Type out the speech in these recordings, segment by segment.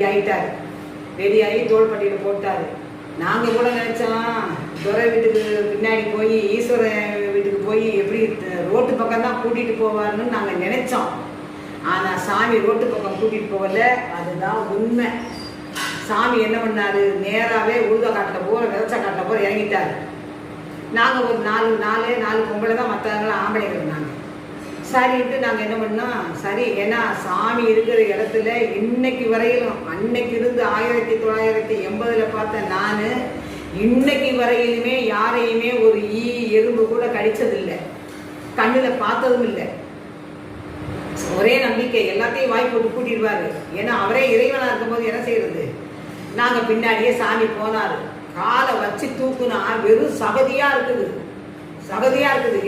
ஆயிட்டாரு. ரெடி ஆகி தோள்பட்டியில் போட்டார். நாங்கள் கூட நினச்சோம் துறை வீட்டுக்கு பின்னாடி போய் ஈஸ்வரன் வீட்டுக்கு போய் எப்படி ரோட்டு பக்கம் தான் கூட்டிகிட்டு போவார்னு நாங்கள் நினச்சோம். ஆனால் சாமி ரோட்டு பக்கம் கூட்டிகிட்டு போகல. அதுதான் உண்மை. சாமி என்ன பண்ணார், நேராகவே உழுத காட்டில் போகிற விதச்ச காட்டில் போகிற இறங்கிட்டார். நாங்கள் ஒரு நாலு பொம்பளை தான், மற்றவங்களாம் ஆம்பளைங்க இருந்தாங்க. சரின்ட்டு நாங்கள் என்ன பண்ணோம், சரி ஏன்னா சாமி இருக்கிற இடத்துல இன்னைக்கு வரையிலும், அன்னைக்கு இருந்து 1980 பார்த்தேன் நான், இன்னைக்கு வரையிலுமே யாரையுமே ஒரு எறும்பு கூட கடிச்சதில்லை, கண்ணில் பார்த்ததும் இல்லை. ஒரே நம்பிக்கை, எல்லாத்தையும் வாய் போட்டு கூட்டிடுவார். ஏன்னா அவரே இறைவனாக இருக்கும்போது என்ன செய்யறது. நாங்கள் பின்னாடியே சாமி போனார். காலை வச்சு தூக்குனா வெறும் சகதியாக இருக்குது.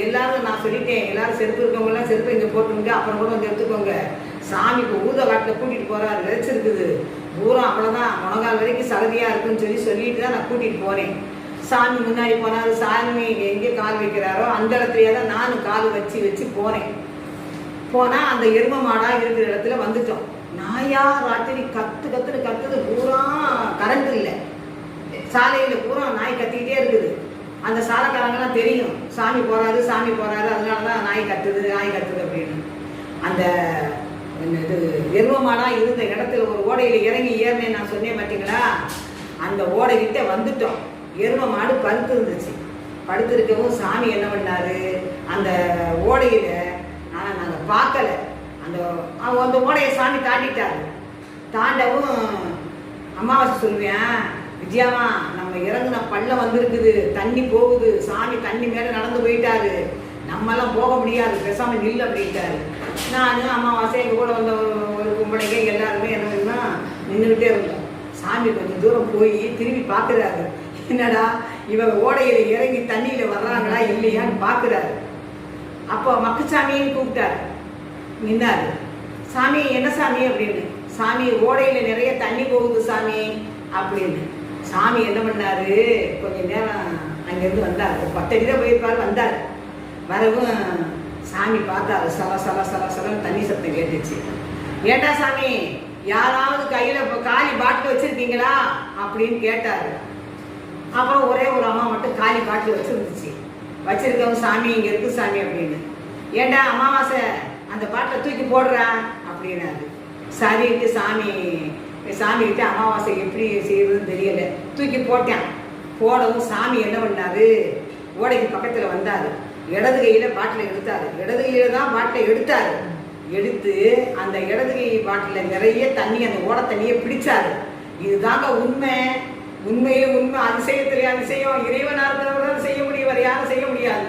எல்லாரும் நான் சொல்லிட்டேன், எல்லாரும் செருப்பு இருக்கவங்கலாம் செருப்பு இங்கே போட்டுங்க, அப்புறம் கூட வந்து எடுத்துக்கோங்க. சாமி இப்போ ஊத காட்டில் கூட்டிகிட்டு போகிறாரு, விதைச்சிருக்குது பூரா, அவ்வளோதான் முழங்கால் வரைக்கும் சகதியாக இருக்குன்னு சொல்லிட்டு தான் நான் கூட்டிகிட்டு போனேன். சாமி முன்னாடி போனார். சாமி எங்கே கால் வைக்கிறாரோ அந்த இடத்துலையே தான் நானும் கால் வச்சு போனேன். போனால் அந்த எரும மாடாக இருக்கிற இடத்துல வந்துட்டோம். நாயா ராத்திரி கத்துது பூரா. கரண்ட் இல்லை, சாலையில் பூரா நாய் கத்திக்கிட்டே இருக்குது. அந்த சாலைக்காரங்கெல்லாம் தெரியும் சாமி போறாரு, அதனால தான் நாய் கத்துது அப்படின்னு. அந்த இது எருவமாடா இருந்த இடத்துல ஒரு ஓடையில் இறங்கி ஏறினேன் நான் சொன்னேன் பார்த்தீங்களா, அந்த ஓடைகிட்ட வந்துட்டோம். எரும மாடு படுத்து இருந்துச்சு. படுத்திருக்கவும் சாமி என்ன பண்ணாரு, அந்த ஓடையில நாங்கள் பார்க்கல, அந்த ஓடையை சாமி தாண்டிட்டாரு. தாண்டவும் அமாவாசை சொல்லுவேன், விஜயாமா நம்ம இறங்குன பள்ளம் வந்திருக்குது, தண்ணி போகுது, சாமி தண்ணி மேலே நடந்து போயிட்டாரு, நம்மெல்லாம் போக முடியாது, பேசாமல் நில் அப்படின்ட்டாரு. நான் அமாவாசை எங்கள் கூட வந்த ஒரு கும்படைங்க எல்லாருமே என்ன பண்ணா நின்றுக்கிட்டே இருந்தோம். சாமி கொஞ்சம் தூரம் போய் திரும்பி பார்க்குறாரு. என்னடா இவங்க ஓடையில் இறங்கி தண்ணியில் வர்றாங்களா இல்லையான்னு பார்க்குறாரு. அப்போ மக்குசாமின்னு கூப்பிட்டாரு. நின்னாரு. சாமி என்ன சாமி அப்படின்னு. சாமி ஓடையில் நிறைய தண்ணி போகுது சாமி அப்படின்னு. சாமி என்ன பண்ணாரு, கொஞ்சம் நேரம் அங்கேருந்து வந்தார். 10 அடி தான் போயிருப்பாரு. வந்தார். வரவும் சாமி பார்த்தாரு. சலன்னு தண்ணி சத்தம் கேட்டுச்சு. ஏண்டா சாமி, யாராவது கையில் காலி பாட்டில் வச்சுருக்கீங்களா அப்படின்னு கேட்டார். அப்புறம் ஒரே ஒரு அம்மா மட்டும் காலி பாட்டில் வச்சுருந்துச்சு. வச்சிருக்கவங்க சாமி இங்கே இருக்கு சாமி அப்படின்னு. ஏண்டா அமாவாசை அந்த பாட்டில் தூக்கி போடுறேன் அப்படின்னாரு. சரின்ட்டு சாமிகிட்ட அமாவாசை எப்படி செய்யறதுன்னு தெரியல, தூக்கி போட்டேன். போடவும் சாமி என்ன பண்ணாரு, ஓடைக்கு பக்கத்தில் வந்தார். இடது கையில் பாட்டில் எடுத்தார். இடது கையில் தான் பாட்டில் எடுத்து அந்த இடது கை பாட்டில் நிறைய தண்ணி, அந்த ஓட தண்ணியை பிடிச்சாரு. இதுதாங்க உண்மை. அதிசயம். இறைவனாக இருந்தவர்கள் செய்ய முடியும், வேறு யாரும் செய்ய முடியாது.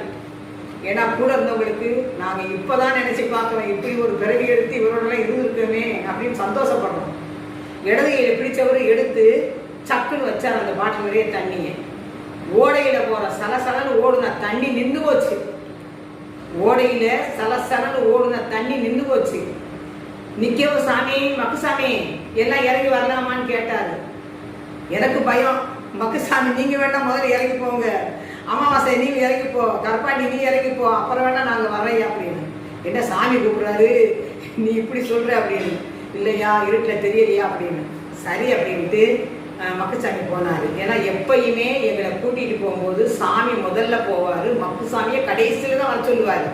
ஏன்னா கூட இருந்தவங்களுக்கு நாங்கள் இப்போதான் நினைச்சு பார்க்குறோம், இப்படி ஒரு பிறவி எடுத்து இவரோடலாம் இருந்திருக்கோமே அப்படின்னு சந்தோஷப்படுறோம். இடது கையில் பிடிச்சவர் எடுத்து சக்குன்னு வச்சார் அந்த பாட்டில் நிறைய தண்ணியை. ஓடையில் போகிற சலசலன்னு ஓடுன தண்ணி நின்று போச்சு. ஓடையில் சலசலன்னு ஓடுன தண்ணி நின்று போச்சு. நிற்கவும் சாமி, மக்குசாமி எல்லாம் இறங்கி வரலாமான்னு கேட்டார். எனக்கு பயம். மக்குசாமி நீங்கள் வேண்டாம், முதல்ல இறங்கி போங்க. அமாவாசை நீங்கள் இறங்கி போ, கற்பாண்டி நீ இறங்கி போ, அப்புறம் வேணா நாங்கள் வர்றேன் அப்படின்னு. என்ன சாமி கூப்பிட்றாரு, நீ இப்படி சொல்கிற அப்படின்னு. இல்லையா, இருட்டில் தெரியலையா அப்படின்னு. சரி அப்படின்ட்டு மக்குசாமி போனார். ஏன்னா எப்பயுமே எங்களை கூட்டிகிட்டு போகும்போது சாமி முதல்ல போவார், மக்குசாமியை கடைசியில் தான் வர சொல்லுவார்.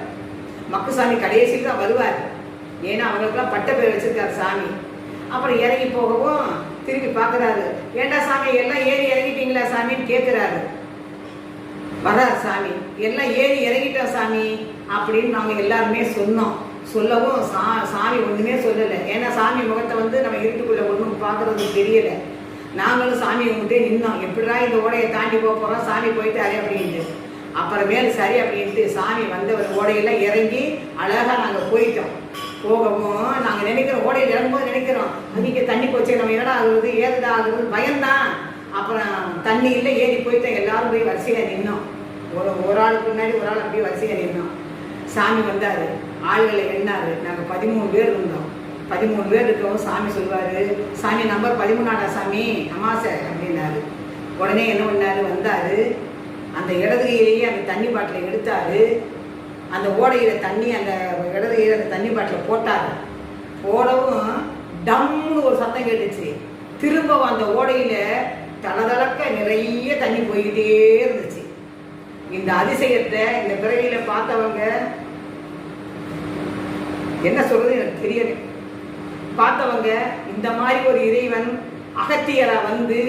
மக்குசாமி கடைசியில் தான் வருவார். ஏன்னா அவங்களுக்குலாம் பட்ட பேர் வச்சுருக்காரு சாமி. அப்புறம் இறங்கி போகவும் திரும்பி பார்க்குறாரு. ஏண்டா சாமி எல்லாம் ஏறி இறங்கிட்டீங்களா சாமின்னு கேட்குறாரு. வர்றார் சாமி. எல்லாம் ஏறி இறங்கிட்டோம் சாமி அப்படின்னு நாங்கள் எல்லாருமே சொன்னோம். சொல்லவும் சாமி ஒன்றுமே சொல்லலை. ஏன்னா சாமி முகத்தை நம்ம இருட்டுக்குள்ளே ஒன்றும் பார்க்குறது தெரியலை. நாங்களும் சாமி கும்பிட்டே நின்னோம். எப்படிடா இந்த ஓடையை தாண்டி போகிறோம், சாமி போயிட்டாரே அப்படின்ட்டு. அப்புறமேல் சரி அப்படின்ட்டு சாமி வந்தவர் ஓடையெல்லாம் இறங்கி அழகாக நாங்கள் போயிட்டோம். போகவும் நாங்கள் நினைக்கிறோம், ஓடையில் இறங்கும்போது நினைக்கிறோம், அதிக தண்ணி போச்சு, நம்ம என்னடா ஆகுறது, ஏதுடா ஆகுறது, பயம்தான். அப்புறம் தண்ணி இல்லை, ஏறி போயிட்டோம். எல்லாரும் போய் வரிசையாக நின்னோம். ஒரு ஆளுக்கு முன்னாடி ஒரு ஆள் அப்படியே வரிசையாக நின்னோம். சாமி வந்தார். ஆளுகளை எண்ணார். நாங்கள் 13 பேர் இருந்தோம். 13 பேர் இருக்கவும் சாமி சொல்லுவார், சாமி நம்பர் 13ஆடா சாமி அமாவாசை அப்படின்னாரு. உடனே என்ன பண்ணார், வந்தார். அந்த இடது கையிலேயே அந்த தண்ணி பாட்டிலை எடுத்தார். அந்த ஓடையில் தண்ணி, அந்த இடது கையில் அந்த தண்ணி பாட்டிலை போட்டார். போடவும் டம்னு ஒரு சத்தம் கேட்டுச்சு. திரும்ப அந்த ஓடையில தளதளக்க நிறைய தண்ணி போய்கிட்டே இருந்துச்சு. இந்த அதிசயத்தை இந்த பிறவியில பார்த்தவங்க என்ன சொல்றது எனக்கு தெரியல. பார்த்தவங்க இந்த மாதிரி ஒரு இறைவன் அகத்தியரா வந்து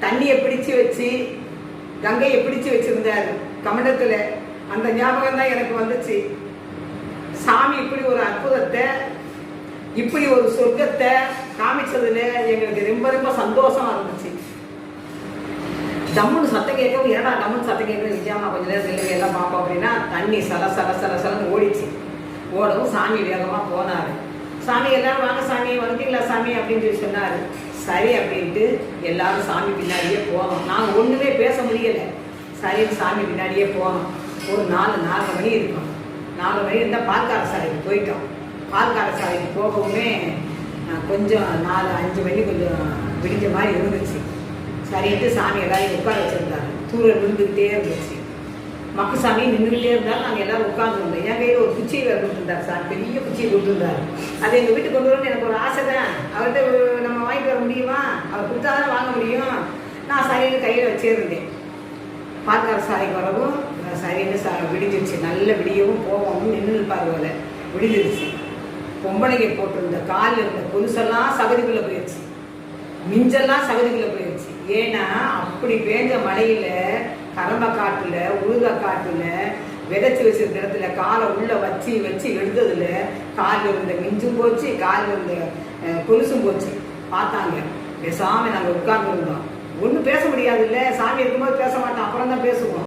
தண்ணியை பிடிச்சு வச்சு கங்கையை பிடிச்சு வச்சிருந்தாரு கமண்டத்துல. அந்த ஞாபகம் தான் எனக்கு வந்துச்சு. சாமி இப்படி ஒரு அற்புதத்தை, இப்படி ஒரு சொர்க்கத்தை காமிச்சதுல எங்களுக்கு ரொம்ப ரொம்ப சந்தோஷமா இருந்துச்சு. டம்முன்னு சத்தம் கேட்கவும், ஏடா டம்முன்னு சத்தம் கேட்கணும் விஜயாமா கொஞ்ச நேரம் நில்லுங்க எல்லாம் பார்ப்போம் அப்படின்னா தண்ணி சல சல சல சலன்னு ஓடிச்சு. ஓடவும் சாமி வேகமா போனாரு. சாமி எல்லாரும் வாங்க சாமி, வந்துட்டீங்களா சாமி அப்படின்னு சொல்லி சொன்னாரு. சரி அப்படின்ட்டு எல்லாரும் சாமி பின்னாடியே போனோம். நாங்கள் ஒன்றுமே பேச முடியலை. சரின்னு சாமி பின்னாடியே போனோம். ஒரு 4 மணி இருக்கும். 4 மணி இருந்தால் பால்கார சாலைக்கு போயிட்டோம். பால்கார சாலைக்கு போகவுமே கொஞ்சம் 4-5 மணி கொஞ்சம் விடிஞ்ச மாதிரி இருந்துச்சு. சரின்ட்டு சாமி எல்லாரையும் உட்கார வச்சுருந்தாரு. தூரல் விழுந்துக்கிட்டே இருந்துச்சு. மக்கு சாமி நின்றுக்கிட்டே இருந்தாலும் நாங்கள் எல்லாரும் உட்காந்துருந்தோம். என் கையில் ஒரு குச்சியை கொடுத்துருந்தார் சார், பெரிய குச்சியை கொடுத்துருந்தாரு. அதை எங்கள் வீட்டுக்கு கொண்டு வரணும்னு எனக்கு ஒரு ஆசை தான். அவர்கிட்ட நம்ம வாங்கிட்டு வர முடியுமா? அவர் கொடுத்தா தான் வாங்க முடியும். நான் சரின்னு கையில் வச்சே இருந்தேன். பால்கார சாலைக்கு வரவும் சரின்னு விடிஞ்சிருச்சு. நல்ல விடியவும் போகவும் நின்று இருப்பார் போல. விடிஞ்சிருச்சு. பொம்பளைங்க போட்டிருந்த காலில் இருந்த கொலுசெல்லாம் சகதிக்குள்ளே போயிடுச்சு. மிஞ்செல்லாம் சகதிக்குள்ளே போயிடுச்சு. ஏன்னா அப்படி பேஞ்ச மழையில கரம்பக்காட்டுல உருகக்காட்டுல விதைச்சி வச்சிருந்த இடத்துல காலை உள்ள வச்சு வச்சு எடுத்ததுல காலில் இருந்த மிஞ்சும் போச்சு, காலில் இருந்த கொலுசும் போச்சு. பார்த்தாங்க. பேசாம நாங்கள் உட்கார்ந்து இருந்தோம். ஒன்றும் பேச முடியாது இல்லை. சாமி இருக்கும்போது பேச மாட்டோம், அப்புறம் தான் பேசுவோம்.